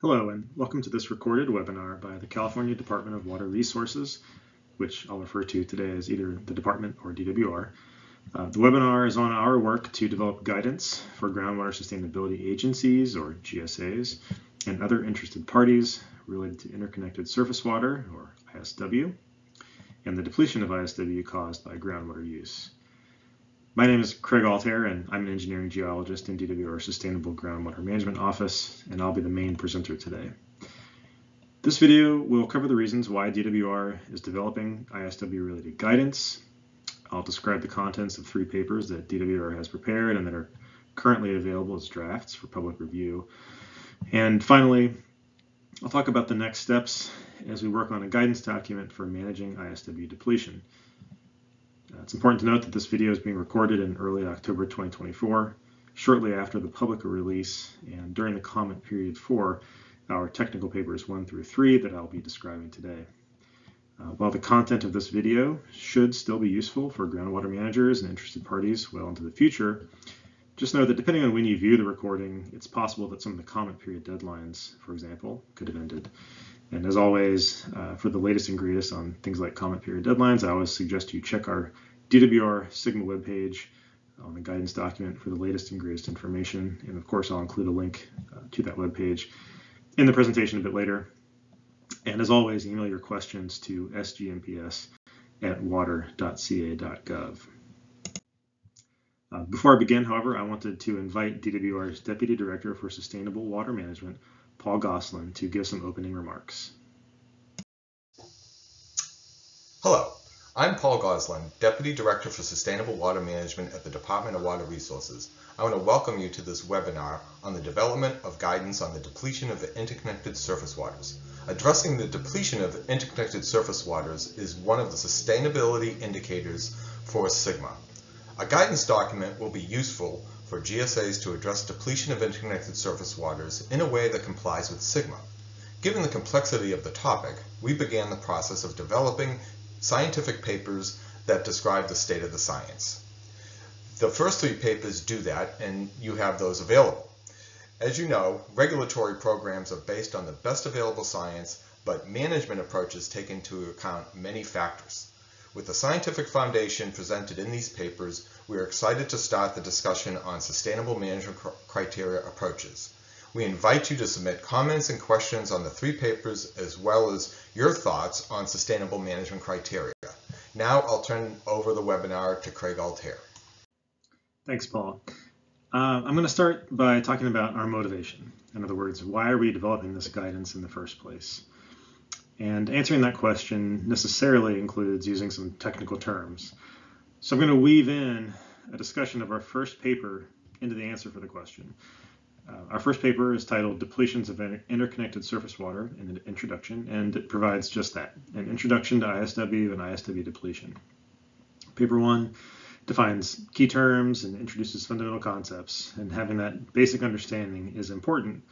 Hello, and welcome to this recorded webinar by the California Department of Water Resources, which I'll refer to today as either the department or DWR. The webinar is on our work to develop guidance for groundwater sustainability agencies, or GSAs, and other interested parties related to interconnected surface water, or ISW, and the depletion of ISW caused by groundwater use. My name is Craig Altair, and I'm an engineering geologist in DWR's Sustainable Groundwater Management Office, and I'll be the main presenter today. This video will cover the reasons why DWR is developing ISW-related guidance. I'll describe the contents of 3 papers that DWR has prepared and that are currently available as drafts for public review. And finally, I'll talk about the next steps as we work on a guidance document for managing ISW depletion. It's important to note that this video is being recorded in early October 2024, shortly after the public release and during the comment period for our technical papers 1 through 3 that I'll be describing today. While the content of this video should still be useful for groundwater managers and interested parties well into the future, just know that depending on when you view the recording, it's possible that some of the comment period deadlines, for example, could have ended. And as always, for the latest and greatest on things like comment period deadlines, I always suggest you check our DWR Sigma webpage on the guidance document for the latest and greatest information. And of course, I'll include a link to that webpage in the presentation a bit later. And as always, email your questions to sgmps@water.ca.gov. Before I begin, however, I wanted to invite DWR's Deputy Director for Sustainable Water Management, Paul Gosselin, to give some opening remarks. Hello, I'm Paul Gosselin, Deputy Director for Sustainable Water Management at the Department of Water Resources. I want to welcome you to this webinar on the development of guidance on the depletion of interconnected surface waters. Addressing the depletion of interconnected surface waters is one of the sustainability indicators for Sigma. A guidance document will be useful for GSAs to address depletion of interconnected surface waters in a way that complies with Sigma. Given the complexity of the topic, we began the process of developing scientific papers that describe the state of the science. The first 3 papers do that, and you have those available. As you know, regulatory programs are based on the best available science, but management approaches take into account many factors. With the scientific foundation presented in these papers, we are excited to start the discussion on sustainable management criteria approaches. We invite you to submit comments and questions on the 3 papers as well as your thoughts on sustainable management criteria. Now I'll turn over the webinar to Craig Altair. Thanks, Paul. I'm going to start by talking about our motivation. In other words, why are we developing this guidance in the first place? And answering that question necessarily includes using some technical terms. So I'm going to weave in a discussion of our first paper into the answer for the question. Our first paper is titled Depletions of Interconnected Surface Water in an Introduction, and it provides just that, an introduction to ISW and ISW depletion. Paper 1 defines key terms and introduces fundamental concepts, and having that basic understanding is important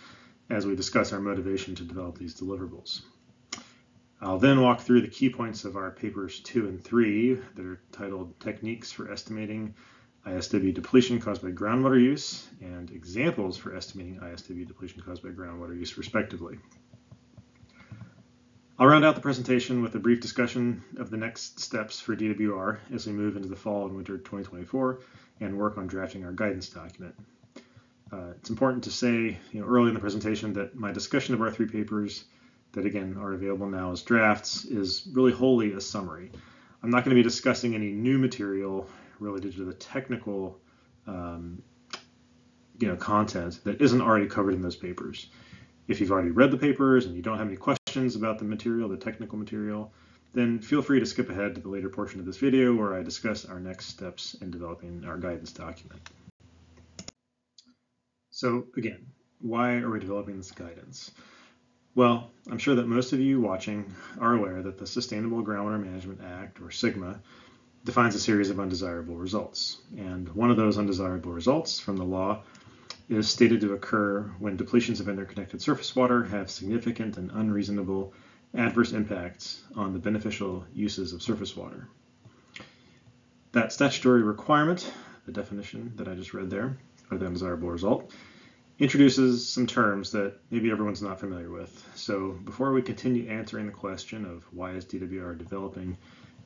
as we discuss our motivation to develop these deliverables. I'll then walk through the key points of our papers 2 and 3 that are titled Techniques for Estimating ISW Depletion Caused by Groundwater Use and Examples for Estimating ISW Depletion Caused by Groundwater Use, respectively. I'll round out the presentation with a brief discussion of the next steps for DWR as we move into the fall and winter 2024 and work on drafting our guidance document. It's important to say early in the presentation that my discussion of our 3 papers that again are available now as drafts is really wholly a summary. I'm not going to be discussing any new material related to the technical content that isn't already covered in those papers. If you've already read the papers and you don't have any questions about the material, the technical material, then feel free to skip ahead to the later portion of this video where I discuss our next steps in developing our guidance document. So again, why are we developing this guidance? Well, I'm sure that most of you watching are aware that the Sustainable Groundwater Management Act, or SGMA, defines a series of undesirable results. And one of those undesirable results from the law is stated to occur when depletions of interconnected surface water have significant and unreasonable adverse impacts on the beneficial uses of surface water. That statutory requirement, the definition that I just read there, or the undesirable result, introduces some terms that maybe everyone's not familiar with. So before we continue answering the question of why is DWR developing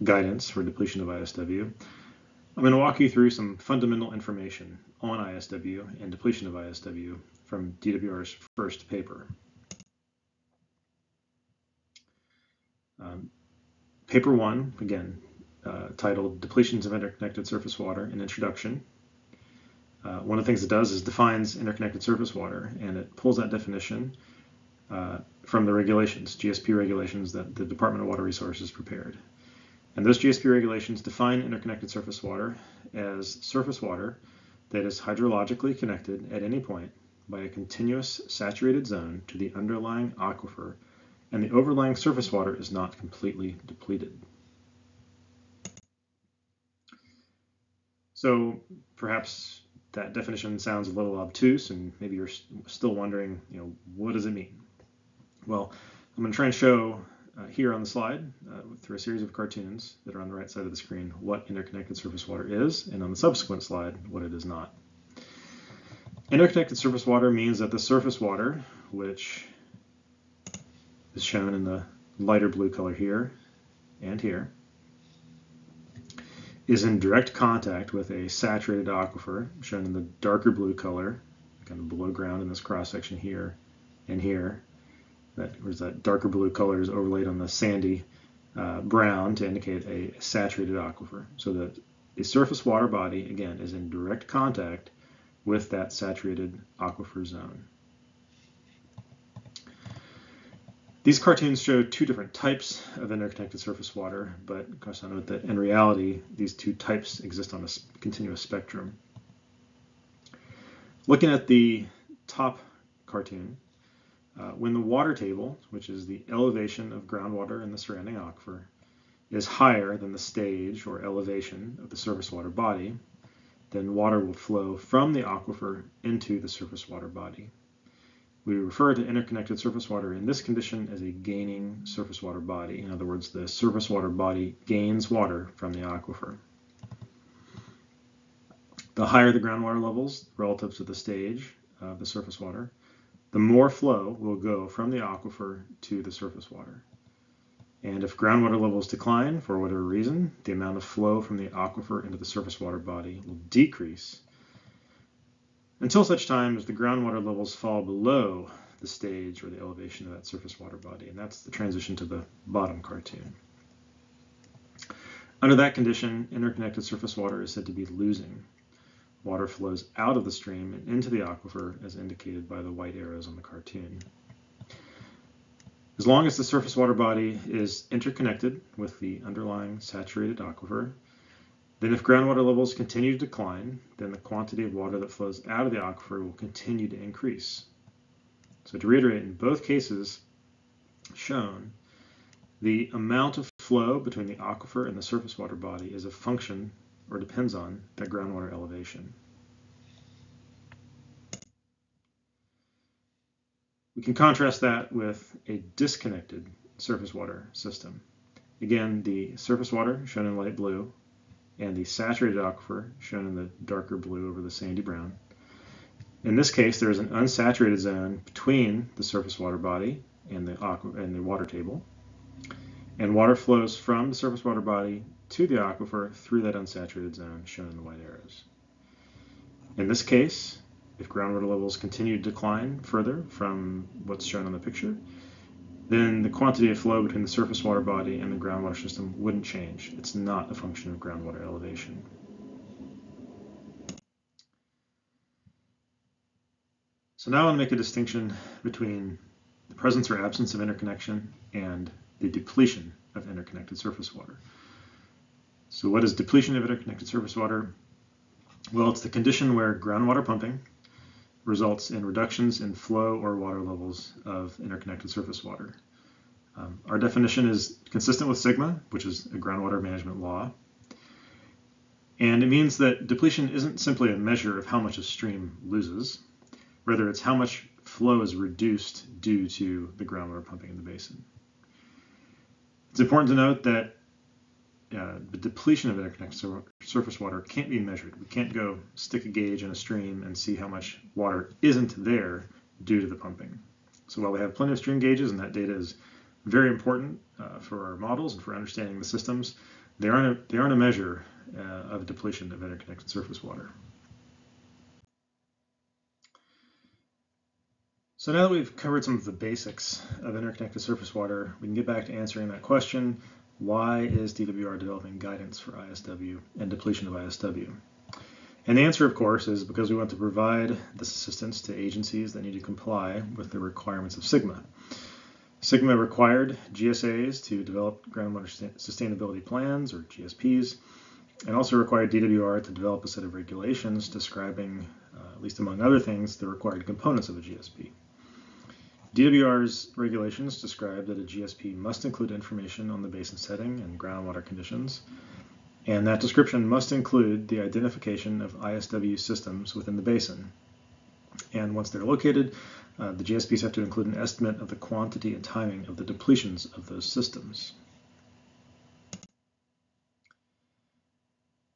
guidance for depletion of ISW, I'm going to walk you through some fundamental information on ISW and depletion of ISW from DWR's first paper. Paper 1, again, titled Depletions of Interconnected Surface Water, an Introduction. One of the things it does is defines interconnected surface water, and it pulls that definition from the regulations, GSP regulations that the Department of Water Resources prepared. And those GSP regulations define interconnected surface water as surface water that is hydrologically connected at any point by a continuous saturated zone to the underlying aquifer, and the overlying surface water is not completely depleted. So perhaps that definition sounds a little obtuse, and maybe you're still wondering, what does it mean? Well, I'm going to try and show here on the slide, through a series of cartoons that are on the right side of the screen, what interconnected surface water is, and on the subsequent slide, what it is not. Interconnected surface water means that the surface water, which is shown in the lighter blue color here and here, is in direct contact with a saturated aquifer, shown in the darker blue color, kind of below ground in this cross section here and here. That darker blue color is overlaid on the sandy brown to indicate a saturated aquifer, so that the surface water body, again, is in direct contact with that saturated aquifer zone. These cartoons show two different types of interconnected surface water, but of course I note that in reality these two types exist on a continuous spectrum. Looking at the top cartoon, when the water table, which is the elevation of groundwater in the surrounding aquifer, is higher than the stage or elevation of the surface water body, then water will flow from the aquifer into the surface water body. We refer to interconnected surface water in this condition as a gaining surface water body. In other words, the surface water body gains water from the aquifer. The higher the groundwater levels relative to the stage of the surface water, the more flow will go from the aquifer to the surface water. And if groundwater levels decline for whatever reason, the amount of flow from the aquifer into the surface water body will decrease until such time as the groundwater levels fall below the stage or the elevation of that surface water body. And that's the transition to the bottom cartoon. Under that condition, interconnected surface water is said to be losing. Water flows out of the stream and into the aquifer as indicated by the white arrows on the cartoon. As long as the surface water body is interconnected with the underlying saturated aquifer, then if groundwater levels continue to decline, then the quantity of water that flows out of the aquifer will continue to increase. So to reiterate, in both cases shown, the amount of flow between the aquifer and the surface water body is a function, or depends on, that groundwater elevation. We can contrast that with a disconnected surface water system. Again, the surface water, shown in light blue, and the saturated aquifer, shown in the darker blue over the sandy brown. In this case, there is an unsaturated zone between the surface water body and the water table, and water flows from the surface water body to the aquifer through that unsaturated zone, shown in the white arrows. In this case, if groundwater levels continue to decline further from what's shown on the picture, then the quantity of flow between the surface water body and the groundwater system wouldn't change. It's not a function of groundwater elevation. So now I want to make a distinction between the presence or absence of interconnection and the depletion of interconnected surface water. So what is depletion of interconnected surface water? Well, it's the condition where groundwater pumping results in reductions in flow or water levels of interconnected surface water. Our definition is consistent with SGMA, which is a groundwater management law. And it means that depletion isn't simply a measure of how much a stream loses. Rather, it's how much flow is reduced due to the groundwater pumping in the basin. It's important to note that the depletion of interconnected surface water can't be measured. We can't go stick a gauge in a stream and see how much water isn't there due to the pumping. So while we have plenty of stream gauges, and that data is very important for our models and for understanding the systems, they aren't a measure of depletion of interconnected surface water. So now that we've covered some of the basics of interconnected surface water, we can get back to answering that question: why is DWR developing guidance for ISW and depletion of ISW? And the answer, of course, is because we want to provide this assistance to agencies that need to comply with the requirements of SGMA. SGMA required GSAs to develop groundwater sustainability plans, or GSPs, and also required DWR to develop a set of regulations describing, at least among other things, the required components of a GSP. DWR's regulations describe that a GSP must include information on the basin setting and groundwater conditions, and that description must include the identification of ISW systems within the basin. And once they're located, the GSPs have to include an estimate of the quantity and timing of the depletions of those systems.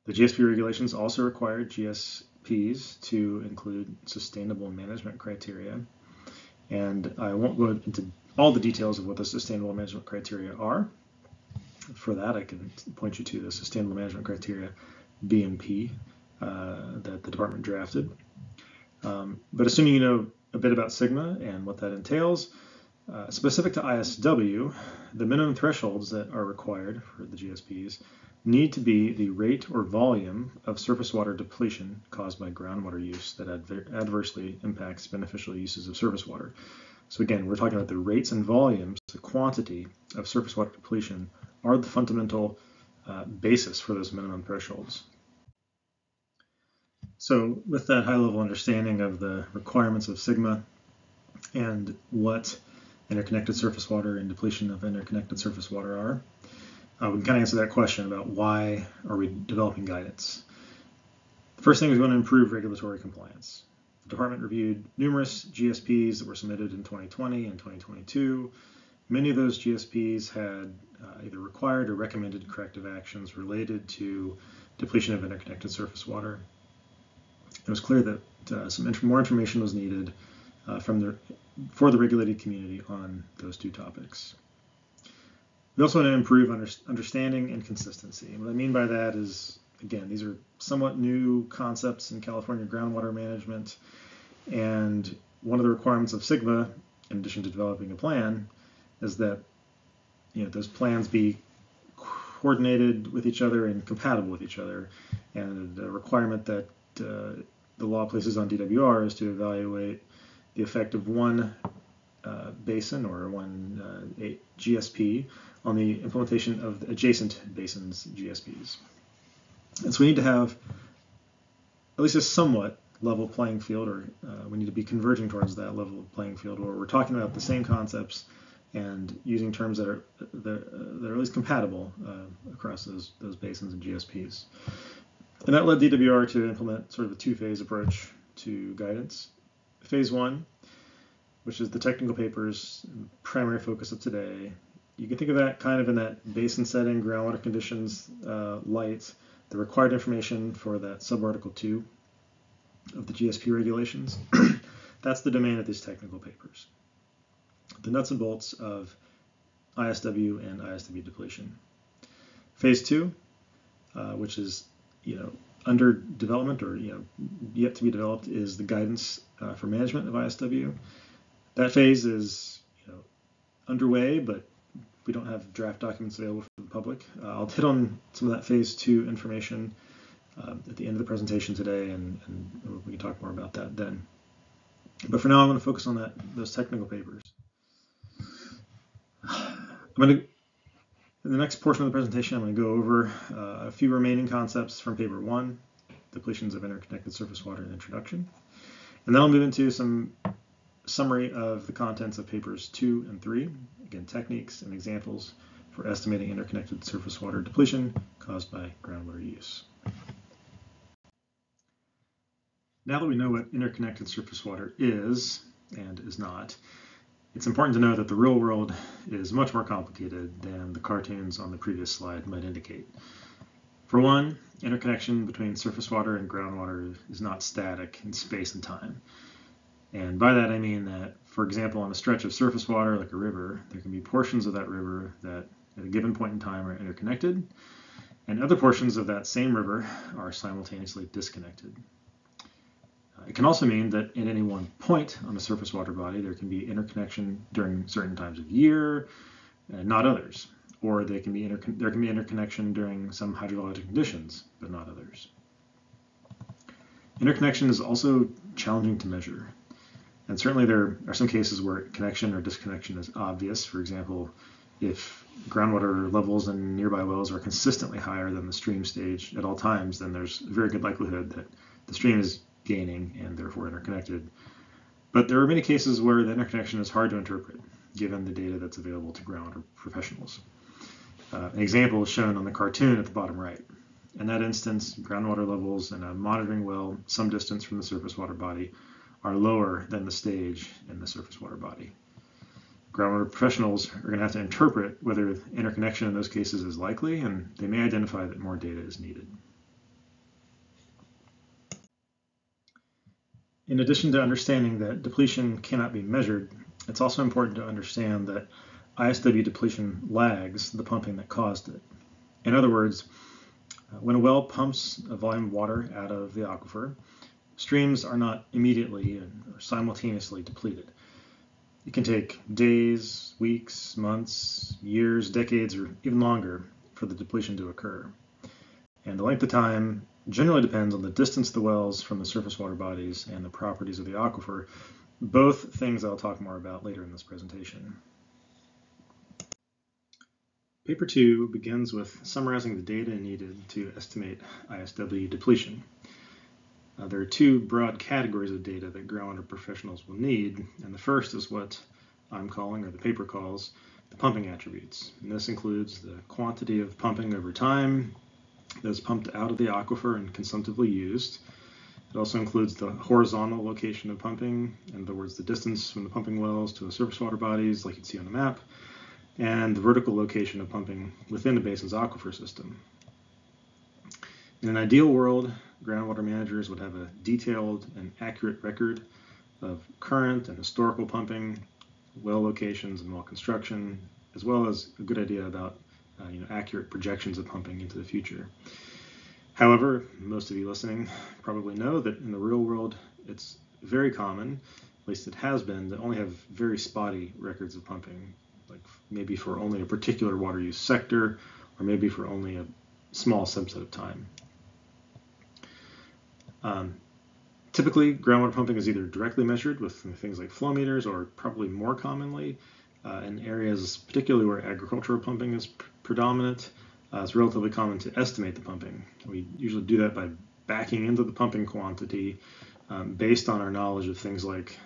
The GSP regulations also require GSPs to include sustainable management criteria. And I won't go into all the details of what the sustainable management criteria are. For that, I can point you to the sustainable management criteria BMP that the department drafted. But assuming you know a bit about SGMA and what that entails, specific to ISW, the minimum thresholds that are required for the GSPs need to be the rate or volume of surface water depletion caused by groundwater use that adversely impacts beneficial uses of surface water. So again, we're talking about the rates and volumes, the quantity of surface water depletion are the fundamental basis for those minimum thresholds. So with that high-level understanding of the requirements of SGMA and what interconnected surface water and depletion of interconnected surface water are, we can kind of answer that question about why are we developing guidance. The first thing is we want to improve regulatory compliance. The department reviewed numerous GSPs that were submitted in 2020 and 2022. Many of those GSPs had either required or recommended corrective actions related to depletion of interconnected surface water. It was clear that some more information was needed for the regulated community on those two topics. We also want to improve understanding and consistency. And what I mean by that is, again, these are somewhat new concepts in California groundwater management. And one of the requirements of SGMA, in addition to developing a plan, is that those plans be coordinated with each other and compatible with each other. And the requirement that the law places on DWR is to evaluate the effect of one basin or one GSP on the implementation of the adjacent basins GSPs. And so we need to have at least a somewhat level playing field, or we need to be converging towards that level of playing field where we're talking about the same concepts and using terms that are at least compatible across those basins and GSPs. And that led DWR to implement sort of a two-phase approach to guidance. Phase one, which is the technical papers, primary focus of today. You can think of that kind of in that basin setting, groundwater conditions light, the required information for that subarticle 2 of the GSP regulations. That's the domain of these technical papers. The nuts and bolts of ISW and ISW depletion. Phase 2, which is under development or yet to be developed, is the guidance for management of ISW. That phase is underway, but we don't have draft documents available for the public. I'll hit on some of that phase 2 information at the end of the presentation today, and we can talk more about that then. But for now, I want to focus on those technical papers. In the next portion of the presentation, I'm going to go over a few remaining concepts from paper 1, depletions of interconnected surface water and introduction. And then I'll move into some summary of the contents of papers 2 and 3, again, techniques and examples for estimating interconnected surface water depletion caused by groundwater use. Now that we know what interconnected surface water is and is not, It's important to know that the real world is much more complicated than the cartoons on the previous slide might indicate. For one, interconnection between surface water and groundwater is not static in space and time. And by that I mean that, for example, on a stretch of surface water like a river, there can be portions of that river that at a given point in time are interconnected, and other portions of that same river are simultaneously disconnected. It can also mean that at any one point on a surface water body, there can be interconnection during certain times of year, and not others. Or there can be interconnection during some hydrologic conditions, but not others. Interconnection is also challenging to measure. And certainly there are some cases where connection or disconnection is obvious. For example, if groundwater levels in nearby wells are consistently higher than the stream stage at all times, then there's a very good likelihood that the stream is gaining and therefore interconnected. But there are many cases where the interconnection is hard to interpret, given the data that's available to groundwater professionals. An example is shown on the cartoon at the bottom right. In that instance, groundwater levels in a monitoring well some distance from the surface water body are lower than the stage in the surface water body. Groundwater professionals are going to have to interpret whether interconnection in those cases is likely, and they may identify that more data is needed. In addition to understanding that depletion cannot be measured, it's also important to understand that ISW depletion lags the pumping that caused it. In other words, when a well pumps a volume of water out of the aquifer, streams are not immediately or simultaneously depleted. It can take days, weeks, months, years, decades, or even longer for the depletion to occur. And the length of time generally depends on the distance of the wells from the surface water bodies and the properties of the aquifer, both things I'll talk more about later in this presentation. Paper 2 begins with summarizing the data needed to estimate ISW depletion. There are two broad categories of data that groundwater professionals will need, and the first is what I'm calling, or the paper calls, the pumping attributes. And this includes the quantity of pumping over time that is pumped out of the aquifer and consumptively used. It also includes the horizontal location of pumping, in other words, the distance from the pumping wells to the surface water bodies, like you see on the map, and the vertical location of pumping within the basin's aquifer system. In an ideal world, groundwater managers would have a detailed and accurate record of current and historical pumping, well locations and well construction, as well as a good idea about accurate projections of pumping into the future. However, most of you listening probably know that in the real world, it's very common, at least it has been, to only have very spotty records of pumping, like maybe for only a particular water use sector, or maybe for only a small subset of time. Typically, groundwater pumping is either directly measured with things like flow meters, or probably more commonly in areas particularly where agricultural pumping is predominant. It's relatively common to estimate the pumping. We usually do that by backing into the pumping quantity based on our knowledge of things like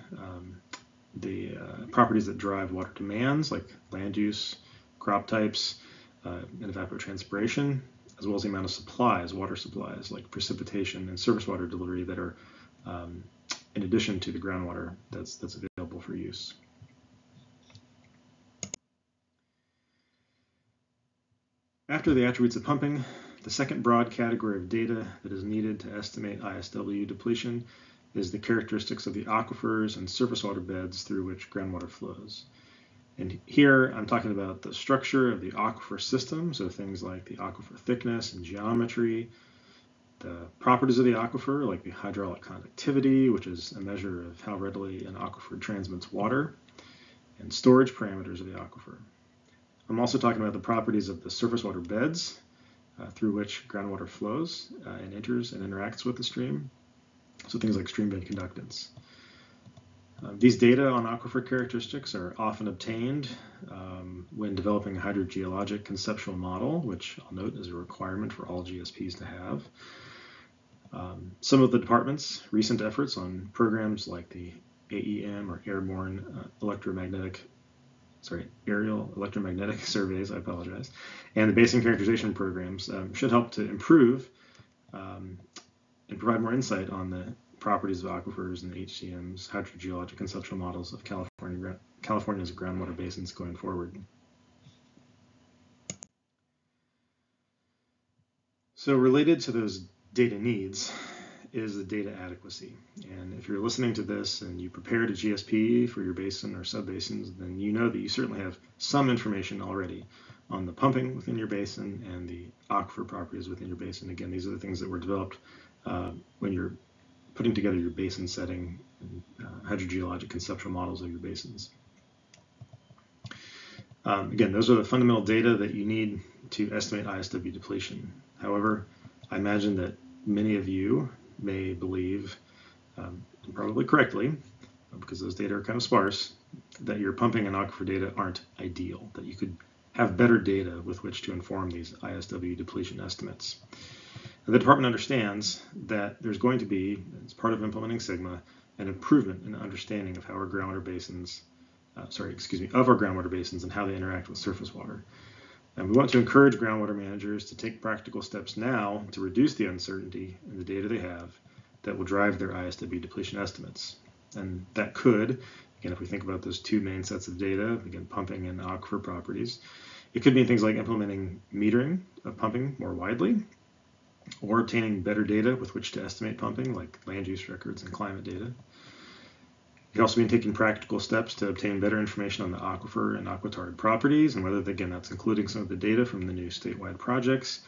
the properties that drive water demands, like land use, crop types, and evapotranspiration, as well as the amount of supplies, water supplies, like precipitation and surface water delivery that are in addition to the groundwater that's available for use. After the attributes of pumping, the second broad category of data that is needed to estimate ISW depletion is the characteristics of the aquifers and surface water beds through which groundwater flows. And here I'm talking about the structure of the aquifer system, so things like the aquifer thickness and geometry, the properties of the aquifer, like the hydraulic conductivity, which is a measure of how readily an aquifer transmits water, and storage parameters of the aquifer. I'm also talking about the properties of the surface water beds through which groundwater flows and enters and interacts with the stream, so things like stream bed conductance. These data on aquifer characteristics are often obtained when developing a hydrogeologic conceptual model, which I'll note is a requirement for all GSPs to have. Some of the department's recent efforts on programs like the AEM, or Aerial Electromagnetic Surveys, I apologize, and the Basin Characterization programs should help to improve and provide more insight on the properties of aquifers and HCM's hydrogeologic conceptual models of California California's groundwater basins going forward. So related to those data needs is the data adequacy. And if you're listening to this and you prepared a GSP for your basin or subbasins, then you know that you certainly have some information already on the pumping within your basin and the aquifer properties within your basin. Again, these are the things that were developed when you're putting together your basin setting and hydrogeologic conceptual models of your basins. Again, those are the fundamental data that you need to estimate ISW depletion. However, I imagine that many of you may believe, and probably correctly, because those data are kind of sparse, that your pumping and aquifer data aren't ideal, that you could have better data with which to inform these ISW depletion estimates. And the department understands that there's going to be, as part of implementing Sigma, an improvement in understanding of how our groundwater basins, of our groundwater basins and how they interact with surface water. And we want to encourage groundwater managers to take practical steps now to reduce the uncertainty in the data they have that will drive their ISW depletion estimates. And that could, again, if we think about those two main sets of data, again, pumping and aquifer properties, it could mean things like implementing metering of pumping more widely, or obtaining better data with which to estimate pumping, like land use records and climate data. It could also mean taking practical steps to obtain better information on the aquifer and aquitard properties, and whether, again, that's including some of the data from the new statewide projects,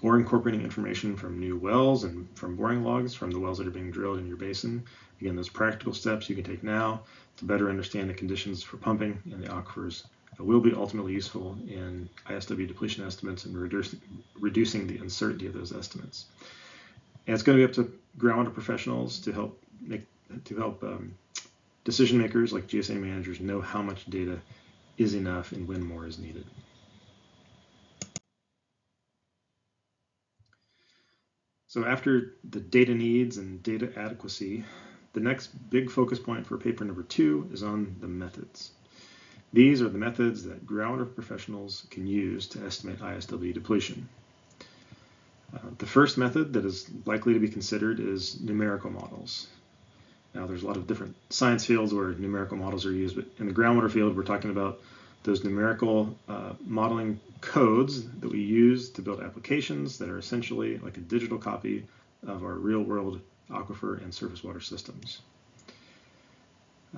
or incorporating information from new wells and from boring logs from the wells that are being drilled in your basin. Again, those practical steps you can take now to better understand the conditions for pumping in the aquifers will be ultimately useful in ISW depletion estimates and reducing the uncertainty of those estimates. And it's going to be up to groundwater professionals to help decision makers like GSA managers know how much data is enough and when more is needed. So after the data needs and data adequacy, the next big focus point for paper number 2 is on the methods. These are the methods that groundwater professionals can use to estimate ISW depletion. The first method that is likely to be considered is numerical models. Now, there's a lot of different science fields where numerical models are used, but in the groundwater field, we're talking about those numerical modeling codes that we use to build applications that are essentially like a digital copy of our real-world aquifer and surface water systems.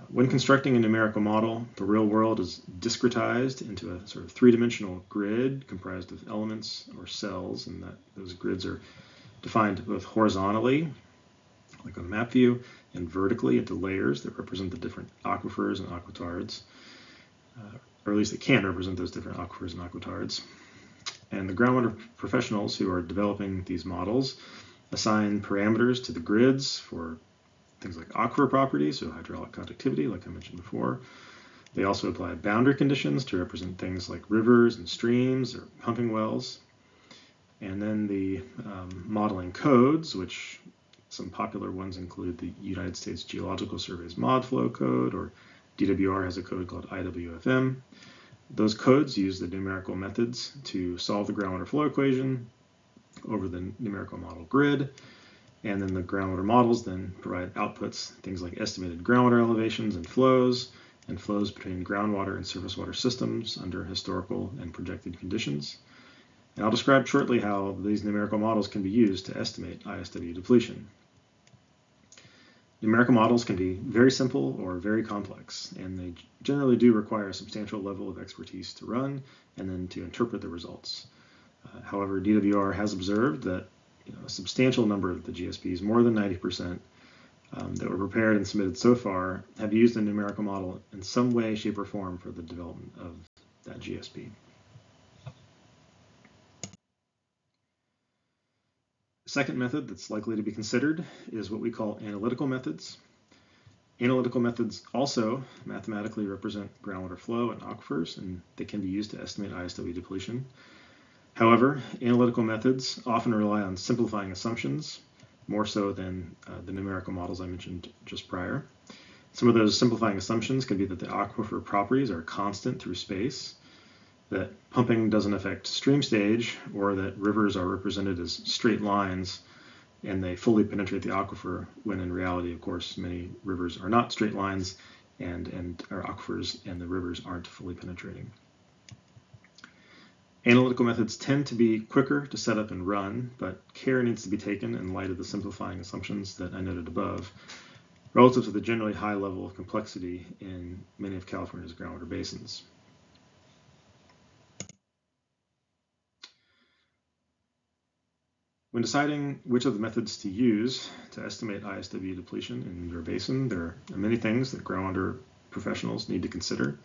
When constructing a numerical model, the real world is discretized into a sort of three-dimensional grid comprised of elements or cells, and that those grids are defined both horizontally, like on a map view, and vertically into layers that represent the different aquifers and aquitards, or at least they can represent those different aquifers and aquitards. And the groundwater professionals who are developing these models assign parameters to the grids for things like aquifer properties, so hydraulic conductivity, like I mentioned before. They also apply boundary conditions to represent things like rivers and streams or pumping wells. And then the modeling codes, which some popular ones include the United States Geological Survey's ModFlow code, or DWR has a code called IWFM. Those codes use the numerical methods to solve the groundwater flow equation over the numerical model grid. And then the groundwater models then provide outputs, things like estimated groundwater elevations and flows between groundwater and surface water systems under historical and projected conditions. And I'll describe shortly how these numerical models can be used to estimate ISW depletion. Numerical models can be very simple or very complex, and they generally do require a substantial level of expertise to run and then to interpret the results. However, DWR has observed that a substantial number of the GSPs, more than 90%, that were prepared and submitted so far, have used a numerical model in some way, shape, or form for the development of that GSP. The second method that's likely to be considered is what we call analytical methods. Analytical methods also mathematically represent groundwater flow and aquifers, and they can be used to estimate ISW depletion. However, analytical methods often rely on simplifying assumptions, more so than the numerical models I mentioned just prior. Some of those simplifying assumptions can be that the aquifer properties are constant through space, that pumping doesn't affect stream stage, or that rivers are represented as straight lines and they fully penetrate the aquifer, when in reality, of course, many rivers are not straight lines and our aquifers and the rivers aren't fully penetrating. Analytical methods tend to be quicker to set up and run, but care needs to be taken in light of the simplifying assumptions that I noted above, relative to the generally high level of complexity in many of California's groundwater basins. When deciding which of the methods to use to estimate ISW depletion in your basin, there are many things that groundwater professionals need to consider.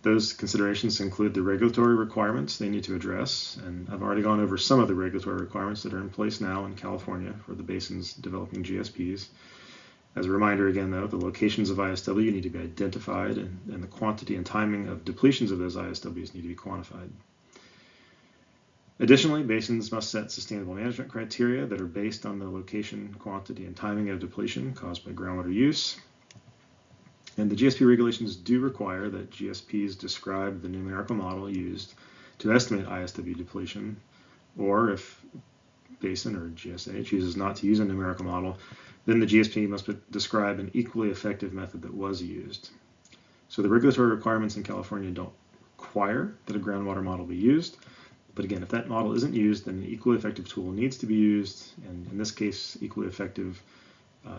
Those considerations include the regulatory requirements they need to address, and I've already gone over some of the regulatory requirements that are in place now in California for the basins developing GSPs. As a reminder again, though, the locations of ISW need to be identified, and the quantity and timing of depletions of those ISWs need to be quantified. Additionally, basins must set sustainable management criteria that are based on the location, quantity, and timing of depletion caused by groundwater use. And the GSP regulations do require that GSPs describe the numerical model used to estimate ISW depletion, or if basin or GSA chooses not to use a numerical model, then the GSP must describe an equally effective method that was used. So the regulatory requirements in California don't require that a groundwater model be used, but again, if that model isn't used, then an equally effective tool needs to be used, and in this case, equally effective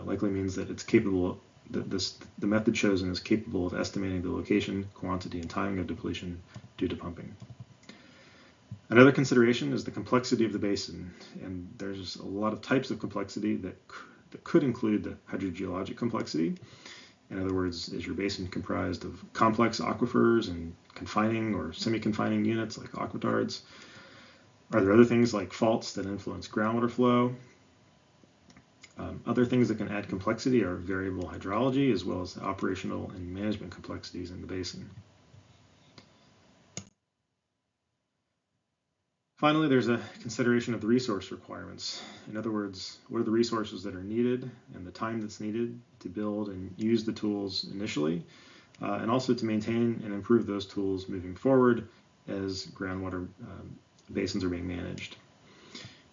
likely means that it's capable. The method chosen is capable of estimating the location, quantity, and timing of depletion due to pumping. Another consideration is the complexity of the basin, and there's a lot of types of complexity that could include the hydrogeologic complexity. In other words, is your basin comprised of complex aquifers and confining or semi-confining units like aquatards? Are there other things like faults that influence groundwater flow? Other things that can add complexity are variable hydrology, as well as operational and management complexities in the basin. Finally, there's a consideration of the resource requirements. In other words, what are the resources that are needed and the time that's needed to build and use the tools initially, and also to maintain and improve those tools moving forward as groundwater basins are being managed.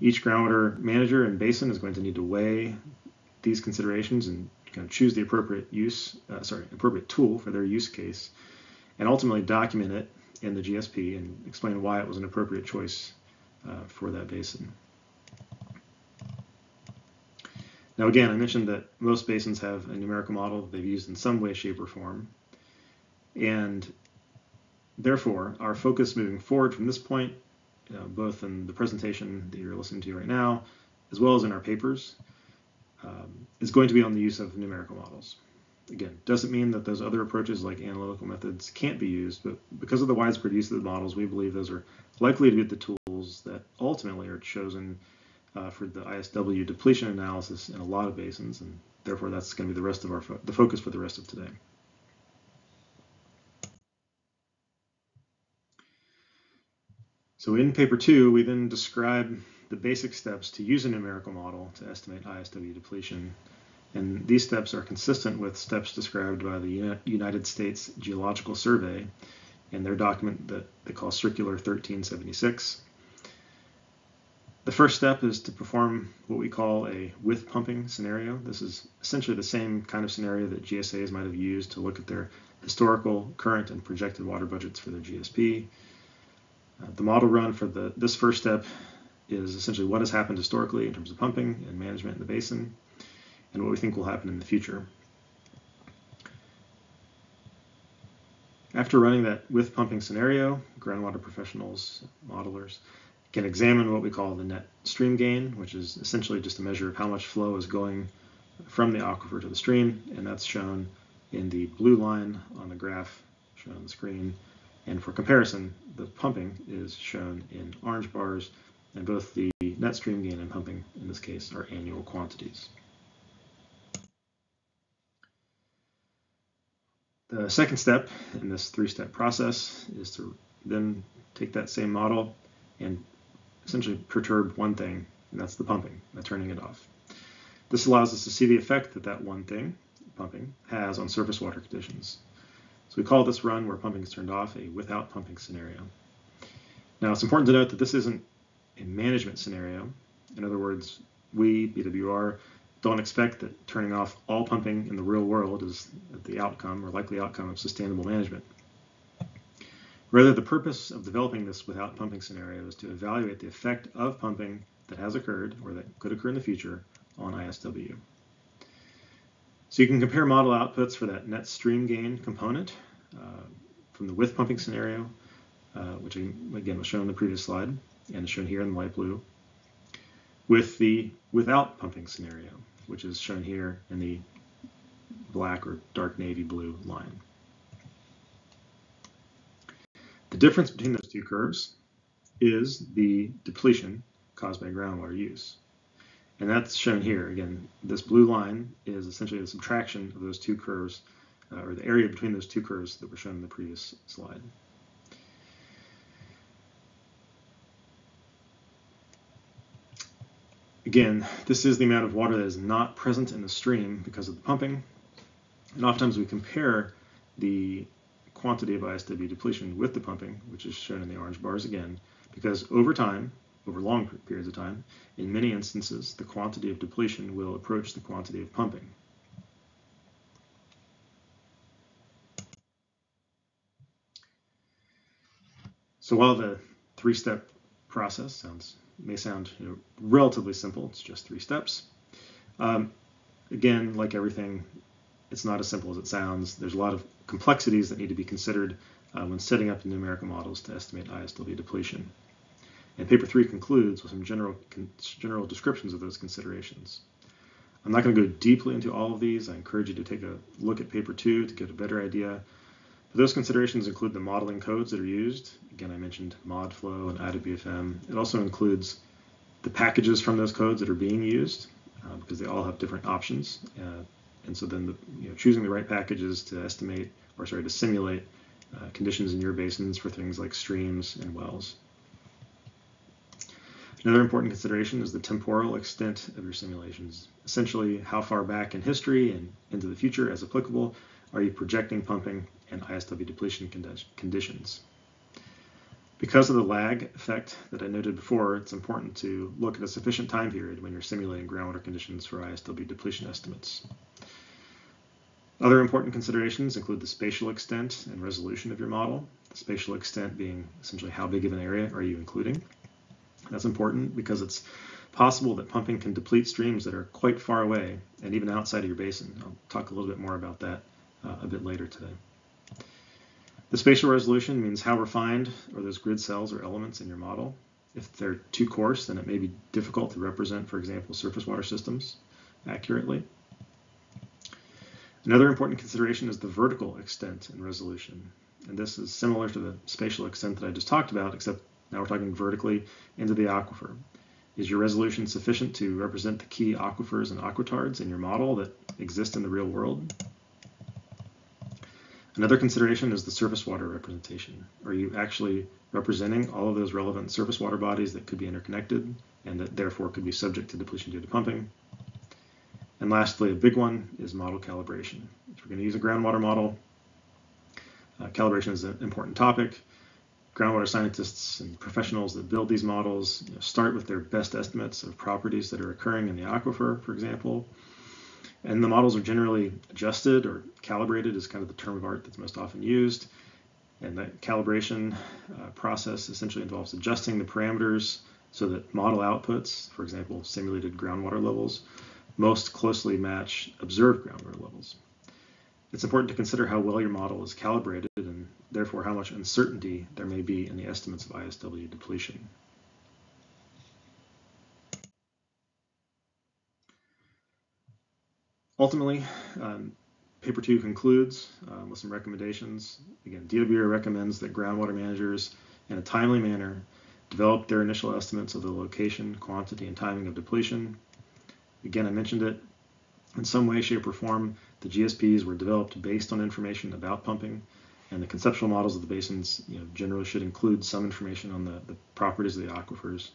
Each groundwater manager and basin is going to need to weigh these considerations and kind of choose the appropriate appropriate tool for their use case, and ultimately document it in the GSP and explain why it was an appropriate choice for that basin. Now again, I mentioned that most basins have a numerical model that they've used in some way, shape, or form, and therefore our focus moving forward from this point, both in the presentation that you're listening to right now, as well as in our papers, is going to be on the use of numerical models. Again, doesn't mean that those other approaches like analytical methods can't be used, but because of the widespread use of the models, we believe those are likely to be the tools that ultimately are chosen for the ISW depletion analysis in a lot of basins, and therefore that's going to be the rest of the focus for the rest of today. So in paper 2, we then describe the basic steps to use a numerical model to estimate ISW depletion. And these steps are consistent with steps described by the United States Geological Survey in their document that they call Circular 1376. The first step is to perform what we call a with pumping scenario. This is essentially the same kind of scenario that GSAs might have used to look at their historical, current, and projected water budgets for their GSP. The model run for this first step is essentially what has happened historically in terms of pumping and management in the basin, and what we think will happen in the future. After running that with pumping scenario, groundwater professionals, modelers, can examine what we call the net stream gain, which is essentially just a measure of how much flow is going from the aquifer to the stream, and that's shown in the blue line on the graph shown on the screen. And for comparison, the pumping is shown in orange bars, and both the net stream gain and pumping, in this case, are annual quantities. The second step in this three-step process is to then take that same model and essentially perturb one thing, and that's the pumping, by turning it off. This allows us to see the effect that that one thing, pumping, has on surface water conditions. So we call this run where pumping is turned off a without pumping scenario. Now it's important to note that this isn't a management scenario. In other words, we, BWR, don't expect that turning off all pumping in the real world is the outcome or likely outcome of sustainable management. Rather, the purpose of developing this without pumping scenario is to evaluate the effect of pumping that has occurred or that could occur in the future on ISW. So you can compare model outputs for that net stream gain component from the with pumping scenario, which again was shown in the previous slide and is shown here in the light blue, with the without pumping scenario, which is shown here in the black or dark navy blue line. The difference between those two curves is the depletion caused by groundwater use. And that's shown here. Again, this blue line is essentially the subtraction of those two curves, or the area between those two curves that were shown in the previous slide. Again, this is the amount of water that is not present in the stream because of the pumping. And oftentimes we compare the quantity of ISW depletion with the pumping, which is shown in the orange bars again, because over time, over long periods of time, in many instances, the quantity of depletion will approach the quantity of pumping. So while the three-step process may sound relatively simple, it's just 3 steps. Again, like everything, it's not as simple as it sounds. There's a lot of complexities that need to be considered when setting up the numerical models to estimate ISW depletion. And paper 3 concludes with some general descriptions of those considerations. I'm not going to go deeply into all of these. I encourage you to take a look at paper 2 to get a better idea. But those considerations include the modeling codes that are used. Again, I mentioned ModFlow and IWFM. It also includes the packages from those codes that are being used because they all have different options. And so then choosing the right packages to estimate, or sorry, to simulate conditions in your basins for things like streams and wells. Another important consideration is the temporal extent of your simulations. Essentially, how far back in history and into the future, as applicable, are you projecting pumping and ISW depletion conditions? Because of the lag effect that I noted before, it's important to look at a sufficient time period when you're simulating groundwater conditions for ISW depletion estimates. Other important considerations include the spatial extent and resolution of your model. The spatial extent being essentially how big of an area are you including. That's important because it's possible that pumping can deplete streams that are quite far away and even outside of your basin. I'll talk a little bit more about that a bit later today. The spatial resolution means how refined are those grid cells or elements in your model. If they're too coarse, then it may be difficult to represent, for example, surface water systems accurately. Another important consideration is the vertical extent and resolution. And this is similar to the spatial extent that I just talked about, except now we're talking vertically into the aquifer. Is your resolution sufficient to represent the key aquifers and aquatards in your model that exist in the real world? Another consideration is the surface water representation. Are you actually representing all of those relevant surface water bodies that could be interconnected and that therefore could be subject to depletion due to pumping? And lastly, a big one is model calibration. If we're going to use a groundwater model, calibration is an important topic. Groundwater scientists and professionals that build these models start with their best estimates of properties that are occurring in the aquifer, for example. And the models are generally adjusted, or calibrated is kind of the term of art that's most often used. And that calibration process essentially involves adjusting the parameters so that model outputs, for example, simulated groundwater levels, most closely match observed groundwater levels. It's important to consider how well your model is calibrated and therefore how much uncertainty there may be in the estimates of ISW depletion. Ultimately, paper 2 concludes with some recommendations. Again, DWR recommends that groundwater managers in a timely manner develop their initial estimates of the location, quantity, and timing of depletion. Again, I mentioned it. In some way, shape, or form, the GSPs were developed based on information about pumping, and the conceptual models of the basins generally should include some information on the properties of the aquifers.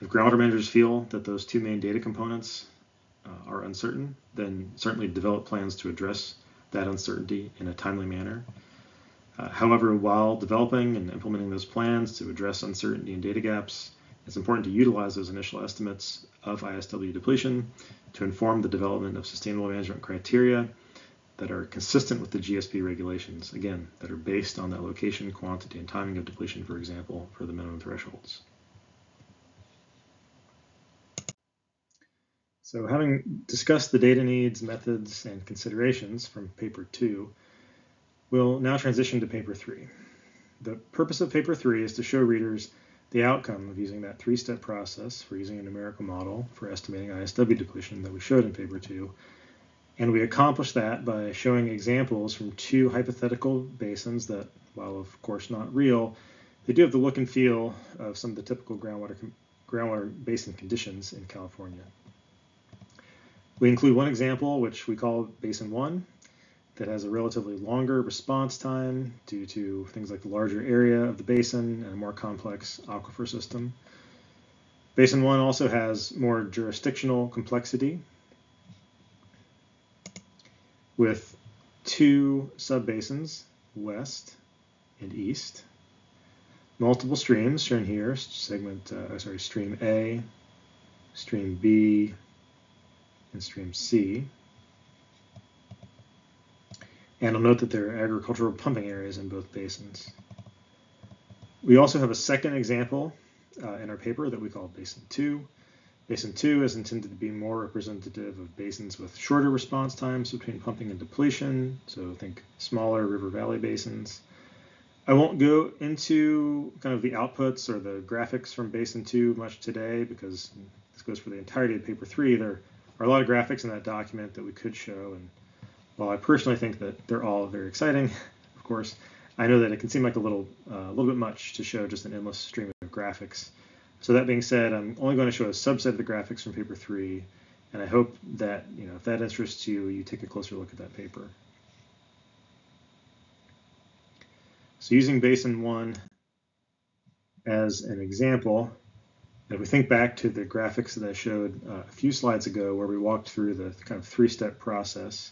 If groundwater managers feel that those two main data components are uncertain, then certainly develop plans to address that uncertainty in a timely manner. However, while developing and implementing those plans to address uncertainty and data gaps, It's important to utilize those initial estimates of ISW depletion to inform the development of sustainable management criteria that are consistent with the GSP regulations, again, that are based on that location, quantity, and timing of depletion, for example, for the minimum thresholds. So having discussed the data needs, methods, and considerations from paper 2, we'll now transition to paper 3. The purpose of paper 3 is to show readers the outcome of using that 3-step process for using a numerical model for estimating ISW depletion that we showed in paper 2. And we accomplish that by showing examples from 2 hypothetical basins that, while of course not real, they do have the look and feel of some of the typical groundwater basin conditions in California. We include one example, which we call Basin 1, that has a relatively longer response time due to things like the larger area of the basin and a more complex aquifer system. Basin 1 also has more jurisdictional complexity, with 2 subbasins, west and east, multiple streams shown here, stream A, stream B, and stream C. And I'll note that there are agricultural pumping areas in both basins. We also have a second example in our paper that we call Basin 2. Basin 2 is intended to be more representative of basins with shorter response times between pumping and depletion, so think smaller river valley basins. I won't go into kind of the outputs or the graphics from Basin 2 much today because this goes for the entirety of paper 3. There are a lot of graphics in that document that we could show, and while I personally think that they're all very exciting, of course, I know that it can seem like a little bit much to show just an endless stream of graphics. So that being said, I'm only going to show a subset of the graphics from paper 3, and I hope that, if that interests you, you take a closer look at that paper. So using Basin 1 as an example, if we think back to the graphics that I showed a few slides ago where we walked through the kind of 3-step process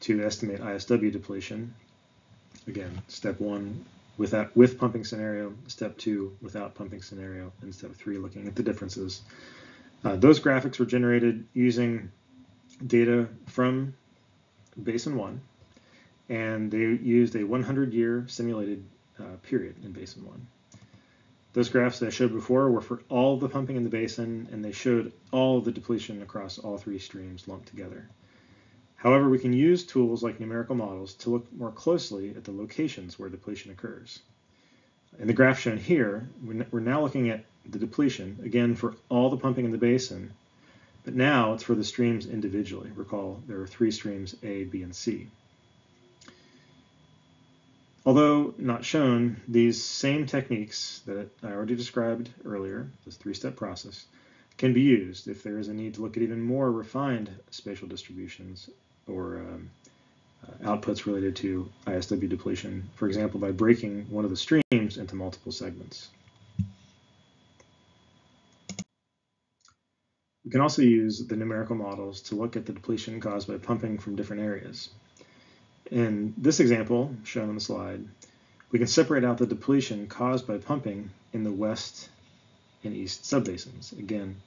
to estimate ISW depletion, again, step 1 with pumping scenario, step 2 without pumping scenario, and step 3 looking at the differences. Those graphics were generated using data from Basin 1, and they used a 100-year simulated period in Basin 1. Those graphs that I showed before were for all the pumping in the basin, and they showed all of the depletion across all 3 streams lumped together. However, we can use tools like numerical models to look more closely at the locations where depletion occurs. In the graph shown here, we're now looking at the depletion, again, for all the pumping in the basin, but now it's for the streams individually. Recall, there are 3 streams, A, B, and C. Although not shown, these same techniques that I already described earlier, this 3-step process, can be used if there is a need to look at even more refined spatial distributions or outputs related to ISW depletion, for example, by breaking one of the streams into multiple segments. We can also use the numerical models to look at the depletion caused by pumping from different areas. In this example, shown on the slide, we can separate out the depletion caused by pumping in the west and east subbasins. Again,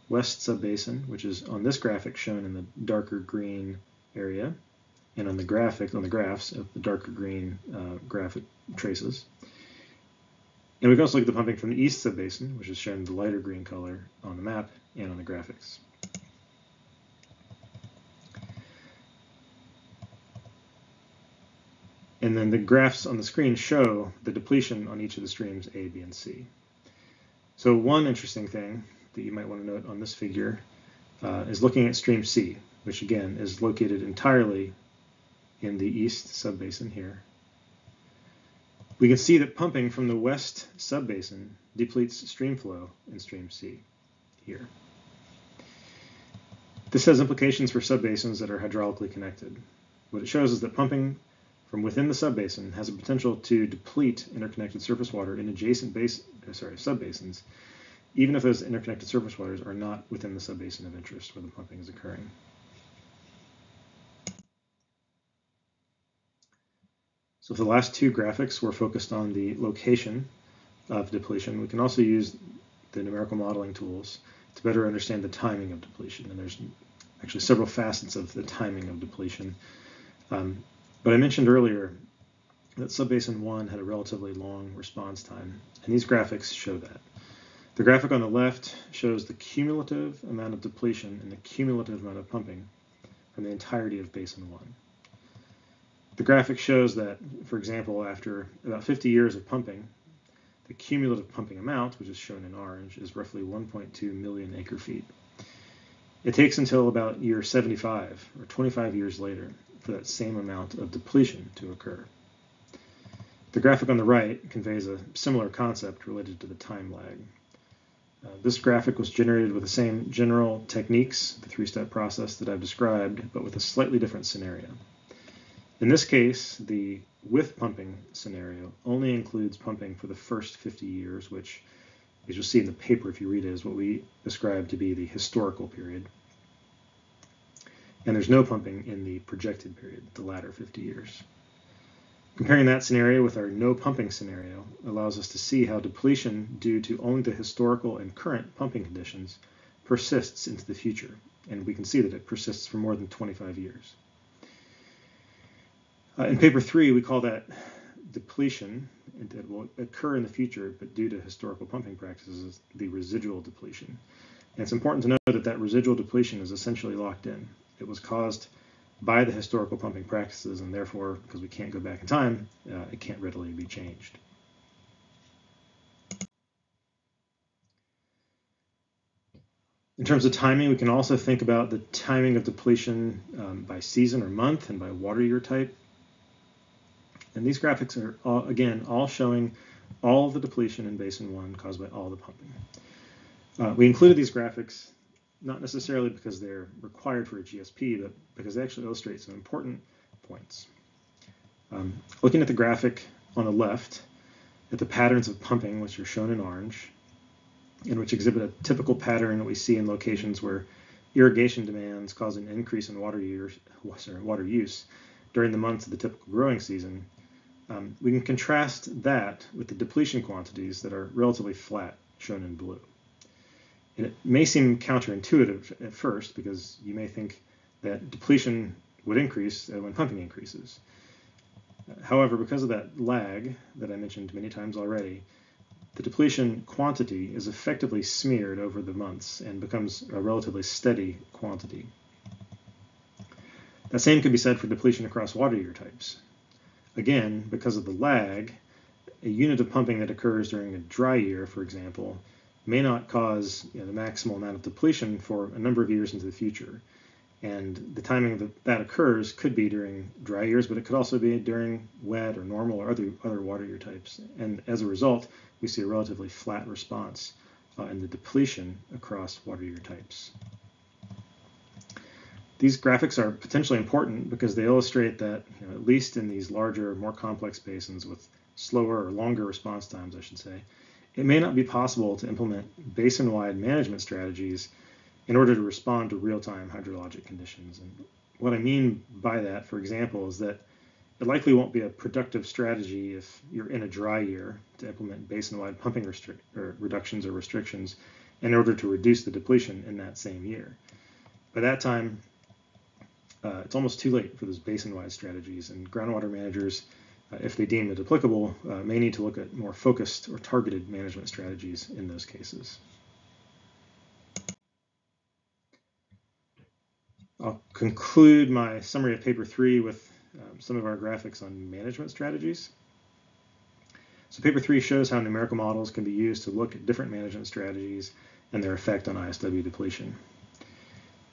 west subbasin, which is on this graphic shown in the darker green area, and on the graphs of the darker green graphic traces. And we can also look at the pumping from the east subbasin, which is shown in the lighter green color on the map and on the graphics. And then the graphs on the screen show the depletion on each of the streams A, B, and C. So one interesting thing that you might want to note on this figure is looking at stream C, which again is located entirely in the east subbasin here. We can see that pumping from the west subbasin depletes stream flow in stream C here. This has implications for subbasins that are hydraulically connected. What it shows is that pumping from within the subbasin has a potential to deplete interconnected surface water in adjacent subbasins, even if those interconnected surface waters are not within the subbasin of interest where the pumping is occurring. So for the last 2 graphics were focused on the location of depletion. We can also use the numerical modeling tools to better understand the timing of depletion. And there's actually several facets of the timing of depletion. But I mentioned earlier that Subbasin 1 had a relatively long response time, and these graphics show that. The graphic on the left shows the cumulative amount of depletion and the cumulative amount of pumping from the entirety of Basin 1. The graphic shows that, for example, after about 50 years of pumping, the cumulative pumping amount, which is shown in orange, is roughly 1.2 million acre-feet. It takes until about year 75, or 25 years later, for that same amount of depletion to occur. The graphic on the right conveys a similar concept related to the time lag. This graphic was generated with the same general techniques, the three-step process that I've described, but with a slightly different scenario. In this case, the with pumping scenario only includes pumping for the first 50 years, which, as you'll see in the paper if you read it, is what we describe to be the historical period. And there's no pumping in the projected period, the latter 50 years. Comparing that scenario with our no pumping scenario allows us to see how depletion due to only the historical and current pumping conditions persists into the future. And we can see that it persists for more than 25 years. In paper 3, we call that depletion. It will occur in the future, but due to historical pumping practices, the residual depletion. And it's important to know that that residual depletion is essentially locked in. It was caused by the historical pumping practices, and therefore, because we can't go back in time, it can't readily be changed. In terms of timing, we can also think about the timing of depletion by season or month and by water year type. And these graphics are, all showing all of the depletion in Basin 1 caused by all the pumping. We included these graphics not necessarily because they're required for a GSP, but because they actually illustrate some important points. Looking at the graphic on the left, at the patterns of pumping, which are shown in orange, and which exhibit a typical pattern that we see in locations where irrigation demands cause an increase in water use during the months of the typical growing season, we can contrast that with the depletion quantities that are relatively flat, shown in blue. And it may seem counterintuitive at first because you may think that depletion would increase when pumping increases. However, because of that lag that I mentioned many times already, the depletion quantity is effectively smeared over the months and becomes a relatively steady quantity. That same can be said for depletion across water year types. Again, because of the lag, a unit of pumping that occurs during a dry year, for example, may not cause the maximal amount of depletion for a number of years into the future. And the timing that occurs could be during dry years, but it could also be during wet or normal or other water year types. And as a result, we see a relatively flat response in the depletion across water year types. These graphics are potentially important because they illustrate that, at least in these larger, more complex basins with slower or longer response times, I should say, it may not be possible to implement basin-wide management strategies in order to respond to real-time hydrologic conditions. And what I mean by that, for example, is that it likely won't be a productive strategy if you're in a dry year to implement basin-wide pumping reductions or restrictions in order to reduce the depletion in that same year. By that time, it's almost too late for those basin-wide strategies, and groundwater managers, if they deem it applicable, may need to look at more focused or targeted management strategies in those cases. I'll conclude my summary of paper 3 with some of our graphics on management strategies. So paper 3 shows how numerical models can be used to look at different management strategies and their effect on ISW depletion.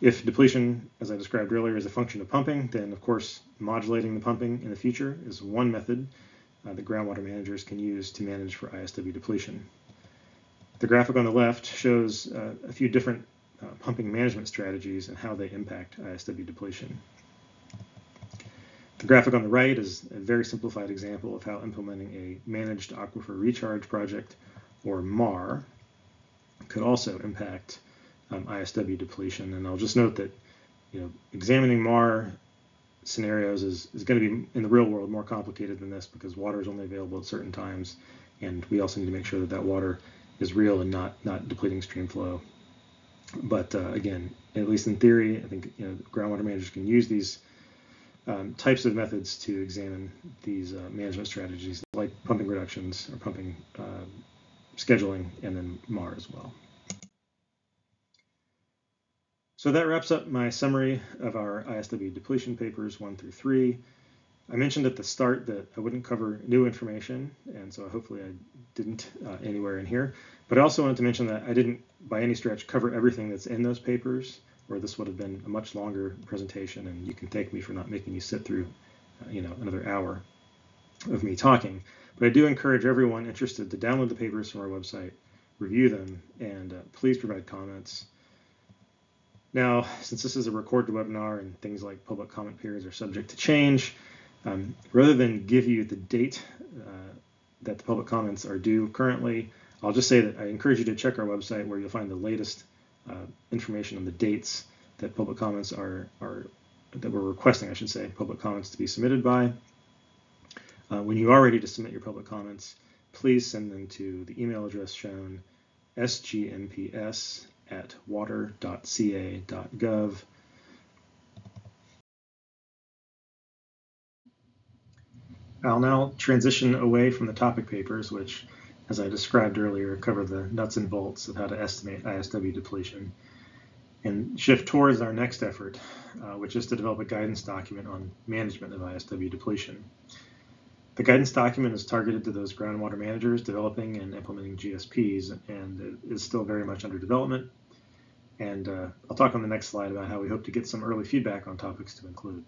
If depletion, as I described earlier, is a function of pumping, then of course modulating the pumping in the future is one method that groundwater managers can use to manage for ISW depletion. The graphic on the left shows a few different pumping management strategies and how they impact ISW depletion. The graphic on the right is a very simplified example of how implementing a Managed Aquifer Recharge Project, or MAR, could also impact ISW depletion. And I'll just note that examining MAR scenarios is going to be, in the real world, more complicated than this because water is only available at certain times, and we also need to make sure that that water is real and not depleting stream flow. But again, at least in theory, I think groundwater managers can use these types of methods to examine these management strategies like pumping reductions or pumping scheduling, and then MAR as well. So that wraps up my summary of our ISW depletion papers 1 through 3. I mentioned at the start that I wouldn't cover new information, and so hopefully I didn't anywhere in here. But I also wanted to mention that I didn't, by any stretch, cover everything that's in those papers, or this would have been a much longer presentation, and you can thank me for not making you sit through, another hour of me talking. But I do encourage everyone interested to download the papers from our website, review them, and please provide comments. Now, since this is a recorded webinar and things like public comment periods are subject to change, rather than give you the date that the public comments are due currently, I'll just say that I encourage you to check our website where you'll find the latest information on the dates that public comments that we're requesting, I should say, public comments to be submitted by. When you are ready to submit your public comments, please send them to the email address shown, sgmps@water.ca.gov. I'll now transition away from the topic papers, which, as I described earlier, cover the nuts and bolts of how to estimate ISW depletion, and shift towards our next effort, which is to develop a guidance document on management of ISW depletion. The guidance document is targeted to those groundwater managers developing and implementing GSPs, and it is still very much under development. And I'll talk on the next slide about how we hope to get some early feedback on topics to include.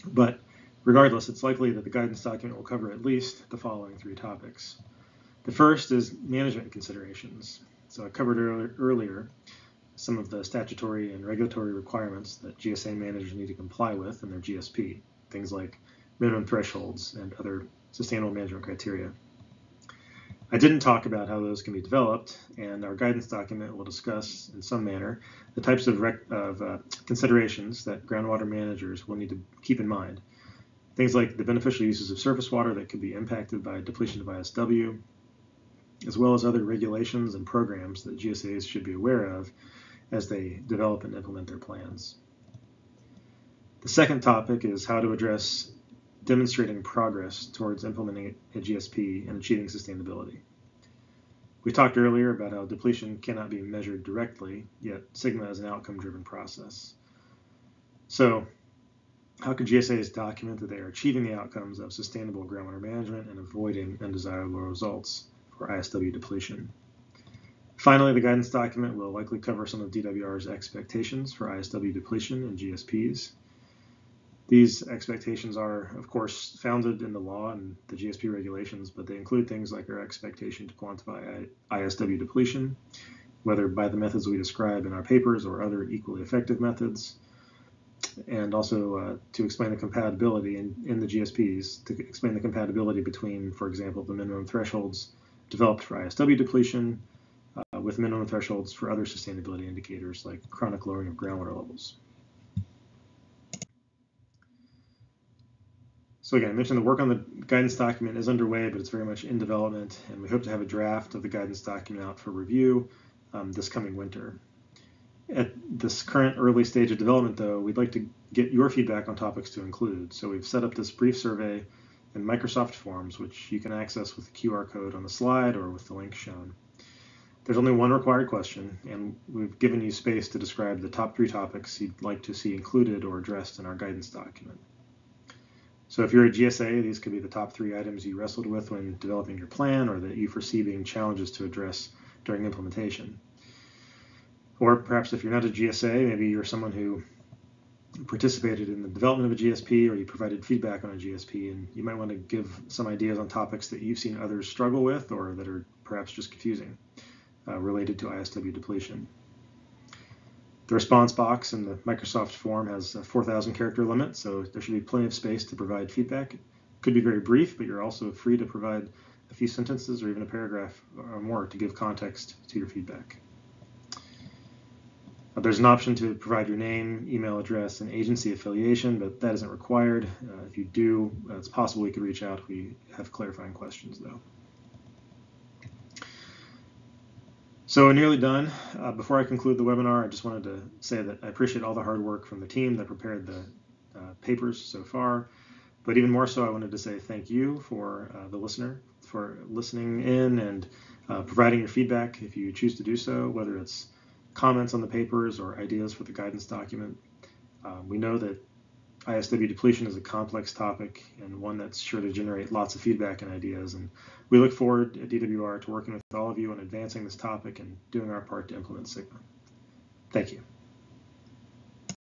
But regardless, it's likely that the guidance document will cover at least the following 3 topics. The first is management considerations. So I covered earlier some of the statutory and regulatory requirements that GSA managers need to comply with in their GSP, things like minimum thresholds and other sustainable management criteria. I didn't talk about how those can be developed, and our guidance document will discuss in some manner the types of considerations that groundwater managers will need to keep in mind. Things like the beneficial uses of surface water that could be impacted by depletion of ISW, as well as other regulations and programs that GSAs should be aware of as they develop and implement their plans. The second topic is how to address demonstrating progress towards implementing a GSP and achieving sustainability. We talked earlier about how depletion cannot be measured directly, yet sigma is an outcome-driven process. So how can GSAs document that they are achieving the outcomes of sustainable groundwater management and avoiding undesirable results for ISW depletion? Finally, the guidance document will likely cover some of DWR's expectations for ISW depletion and GSPs. These expectations are, of course, founded in the law and the GSP regulations, but they include things like our expectation to quantify ISW depletion, whether by the methods we describe in our papers or other equally effective methods, and also to explain the compatibility in the GSPs, to explain the compatibility between, for example, the minimum thresholds developed for ISW depletion with minimum thresholds for other sustainability indicators like chronic lowering of groundwater levels. So again, I mentioned the work on the guidance document is underway, but it's very much in development, and we hope to have a draft of the guidance document out for review this coming winter. At this current early stage of development, though, we'd like to get your feedback on topics to include. So we've set up this brief survey in Microsoft Forms, which you can access with the QR code on the slide or with the link shown. There's only one required question, and we've given you space to describe the top 3 topics you'd like to see included or addressed in our guidance document. So if you're a GSA, these could be the top 3 items you wrestled with when developing your plan or that you foresee being challenges to address during implementation. Or perhaps if you're not a GSA, maybe you're someone who participated in the development of a GSP or you provided feedback on a GSP, and you might want to give some ideas on topics that you've seen others struggle with or that are perhaps just confusing related to ISW depletion. The response box in the Microsoft form has a 4,000 character limit, so there should be plenty of space to provide feedback. It could be very brief, but you're also free to provide a few sentences or even a paragraph or more to give context to your feedback. There's an option to provide your name, email address, and agency affiliation, but that isn't required. If you do, it's possible we could reach out if we have clarifying questions, though. So we're nearly done. Before I conclude the webinar, I just wanted to say that I appreciate all the hard work from the team that prepared the papers so far. But even more so, I wanted to say thank you for the listener for listening in and providing your feedback if you choose to do so, whether it's comments on the papers or ideas for the guidance document. We know that ISW depletion is a complex topic and one that's sure to generate lots of feedback and ideas. And we look forward at DWR to working with all of you on advancing this topic and doing our part to implement Sigma. Thank you.